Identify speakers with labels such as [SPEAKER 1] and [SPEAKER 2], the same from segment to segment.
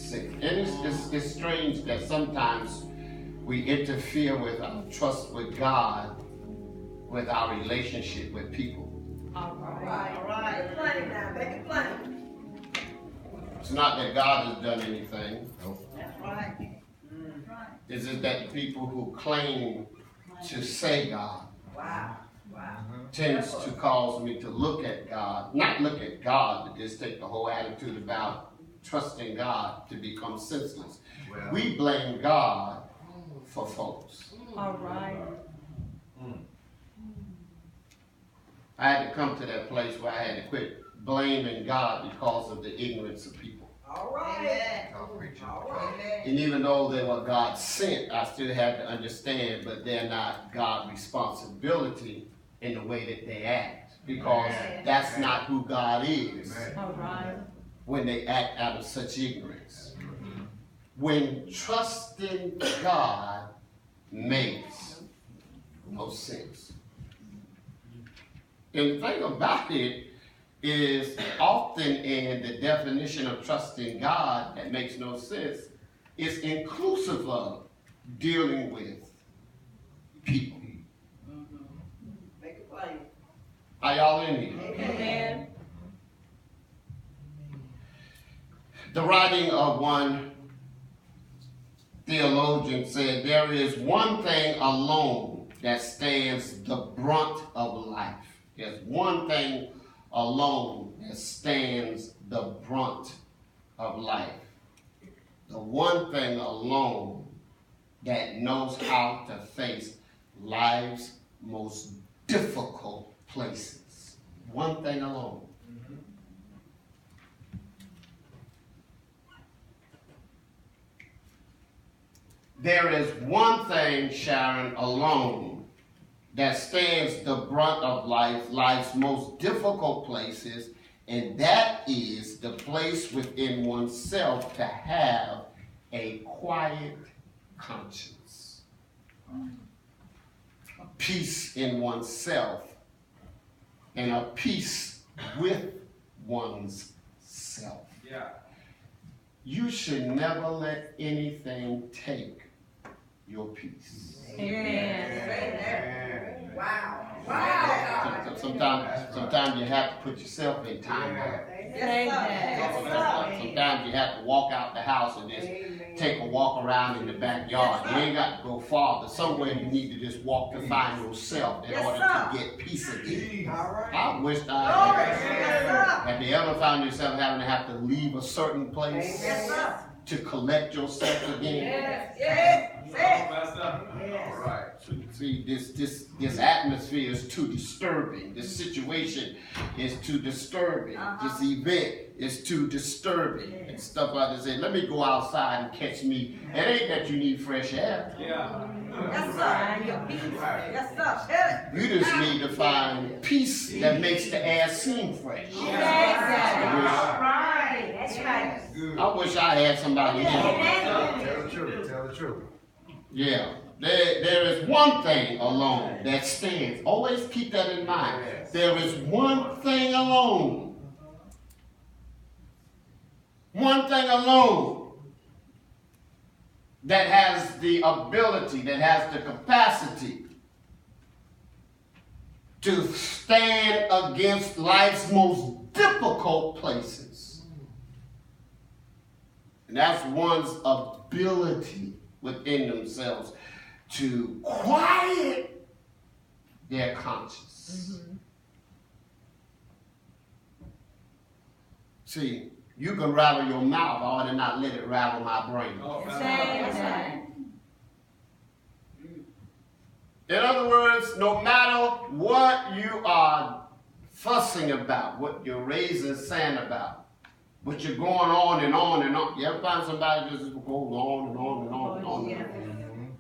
[SPEAKER 1] See, and it's strange that sometimes we interfere with our trust with God, with our relationship with people.
[SPEAKER 2] All right. Make it plain now. Make it plain.
[SPEAKER 1] It's not that God has done anything.
[SPEAKER 2] That's right.
[SPEAKER 1] It's just that the people who claim to say God tends to cause me to look at God, not look at God, but just take the whole attitude about trusting God to become senseless. Well, we blame God for folks.
[SPEAKER 2] All right.
[SPEAKER 1] I had to come to that place where I had to quit blaming God because of the ignorance of people.
[SPEAKER 2] All right.
[SPEAKER 3] All right.
[SPEAKER 1] And even though they were God sent, I still had to understand, but they're not God's responsibility in the way that they act, because that's not who God is.
[SPEAKER 2] All right.
[SPEAKER 1] When they act out of such ignorance. When trusting God makes no sense. And the thing about it is, often in the definition of trusting God that makes no sense, is inclusive of dealing with people.
[SPEAKER 2] Make it plain.
[SPEAKER 1] Are y'all in here?
[SPEAKER 2] Amen.
[SPEAKER 1] The writing of one theologian said, there is one thing alone that stands the brunt of life. There's one thing alone that stands the brunt of life. The one thing alone that knows how to face life's most difficult places. One thing alone. There is one thing, Sharon, alone that stands the brunt of life, life's most difficult places, and that is the place within oneself to have a quiet conscience. A peace in oneself and a peace with one's self.
[SPEAKER 4] Yeah.
[SPEAKER 1] You should never let anything take your peace.
[SPEAKER 2] Amen.
[SPEAKER 3] Wow.
[SPEAKER 1] Sometimes you have to put yourself in time out. Sometimes you have to walk out the house and just take a walk around in the backyard. You ain't got to go far, but somewhere you need to just walk to find yourself in order to get peace again. I wish I had. Have you ever found yourself having to have to leave a certain place to collect yourself again?
[SPEAKER 4] All right.
[SPEAKER 1] See, this atmosphere is too disturbing. This situation is too disturbing. This event is too disturbing. And stuff like that. Say, let me go outside and catch me. It ain't that you need fresh air.
[SPEAKER 4] Yeah.
[SPEAKER 2] Yes, sir. Yes, sir.
[SPEAKER 1] You just need to find peace that makes the air seem fresh.
[SPEAKER 2] That's right.
[SPEAKER 1] I wish I had somebody here.
[SPEAKER 3] Tell the truth. Tell the truth.
[SPEAKER 1] Yeah. There is one thing alone that stands. Always keep that in mind. There is one thing alone. One thing alone that has the ability, that has the capacity to stand against life's most difficult places. And that's one's ability within themselves to quiet their conscience. See, you can rattle your mouth, I ought to not let it rattle my brain. In other words, no matter what you are fussing about, what you're raising sand about, what you're going on and on and on. You ever find somebody just goes on and on and on and on?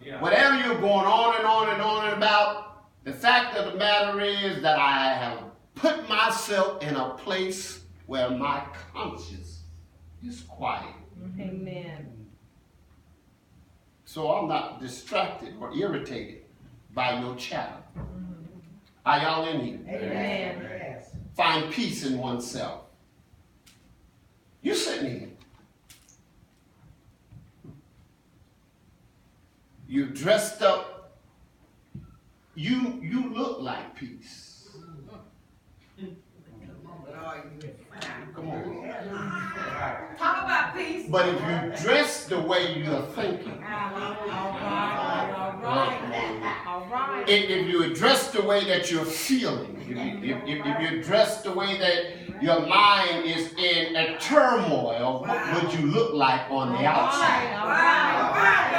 [SPEAKER 4] Yeah.
[SPEAKER 1] Whatever you're going on and on and on and about, the fact of the matter is that I have put myself in a place where my conscience is quiet.
[SPEAKER 2] Amen.
[SPEAKER 1] So I'm not distracted or irritated by no chatter. Are y'all in here?
[SPEAKER 2] Amen.
[SPEAKER 1] Find peace in oneself. You're sitting here. you dressed up, you look like peace. Come on.
[SPEAKER 2] Talk about peace.
[SPEAKER 1] But if you dress the way you're thinking, if you dress the way that you're feeling, if you dress the way that your mind is in a turmoil, what would you look like on the outside?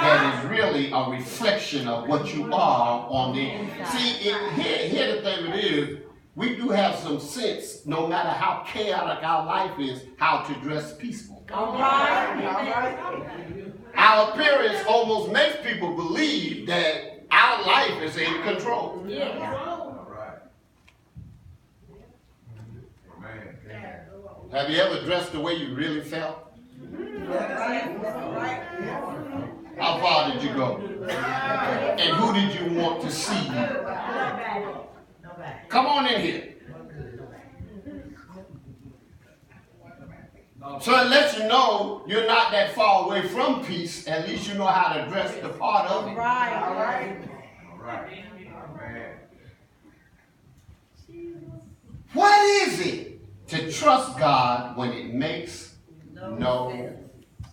[SPEAKER 1] That is really a reflection of what you are on the inside. See, here the thing it is, we do have some sense, no matter how chaotic our life is, how to dress peaceful. Our appearance almost makes people believe that our life is in control. Have you ever dressed the way you really felt? How far did you go? And who did you want to see you? Come on in here. So it lets you know you're not that far away from peace. At least you know how to dress the part of it. What is it to trust God when it makes no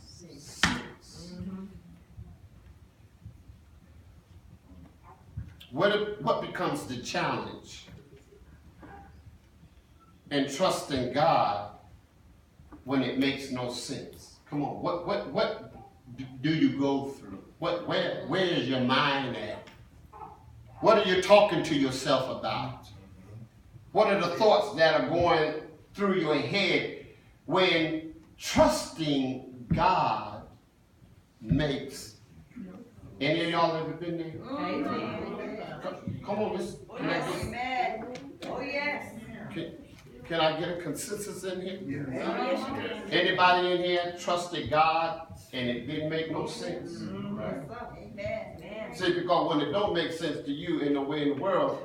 [SPEAKER 1] sense? What becomes the challenge in trusting God when it makes no sense? Come on, what do you go through? Where is your mind at? What are you talking to yourself about? What are the thoughts that are going through your head when trusting God makes? Any of y'all ever been there?
[SPEAKER 2] Amen.
[SPEAKER 1] Come on, listen.
[SPEAKER 2] Amen. Oh, yes.
[SPEAKER 1] Can I get a consensus in here?
[SPEAKER 2] Yes, you can.
[SPEAKER 1] Anybody in here trusted God and it didn't make no sense?
[SPEAKER 2] Amen.
[SPEAKER 1] See, because when it don't make sense to you in the way in the world,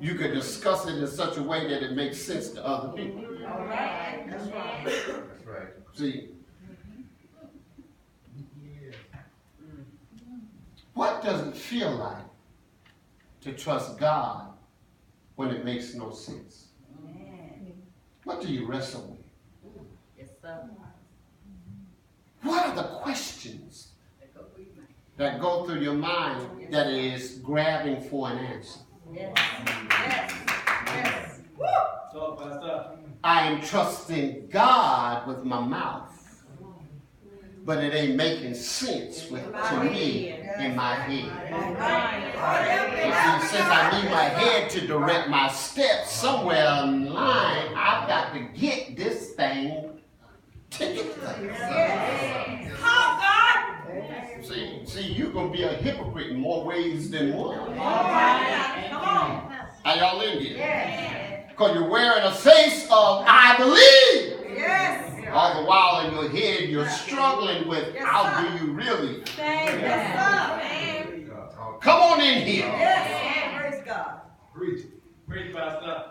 [SPEAKER 1] you could discuss it in such a way that it makes sense to other people.
[SPEAKER 2] All right. That's right.
[SPEAKER 3] That's right.
[SPEAKER 1] See, what does it feel like to trust God when it makes no sense? What do you wrestle with? What are the questions that go through your mind that is grabbing for an answer?
[SPEAKER 2] Yes. Woo!
[SPEAKER 1] I am trusting God with my mouth, but it ain't making sense to me in my head. And see, since I need my head to direct my steps somewhere in line, I've got to get this thing together.
[SPEAKER 2] How God?
[SPEAKER 1] See, you're going to be a hypocrite in more ways than one.
[SPEAKER 2] All right. Come on.
[SPEAKER 1] Are y'all in here?
[SPEAKER 2] Yes.
[SPEAKER 1] Because you're wearing a face of, I believe.
[SPEAKER 2] Yes.
[SPEAKER 1] All the while in your head, you're struggling with, how do you really?
[SPEAKER 2] Yes, sir.
[SPEAKER 1] Come on in here.
[SPEAKER 2] Yes. Praise God.
[SPEAKER 3] Preach.
[SPEAKER 4] Preach, Pastor.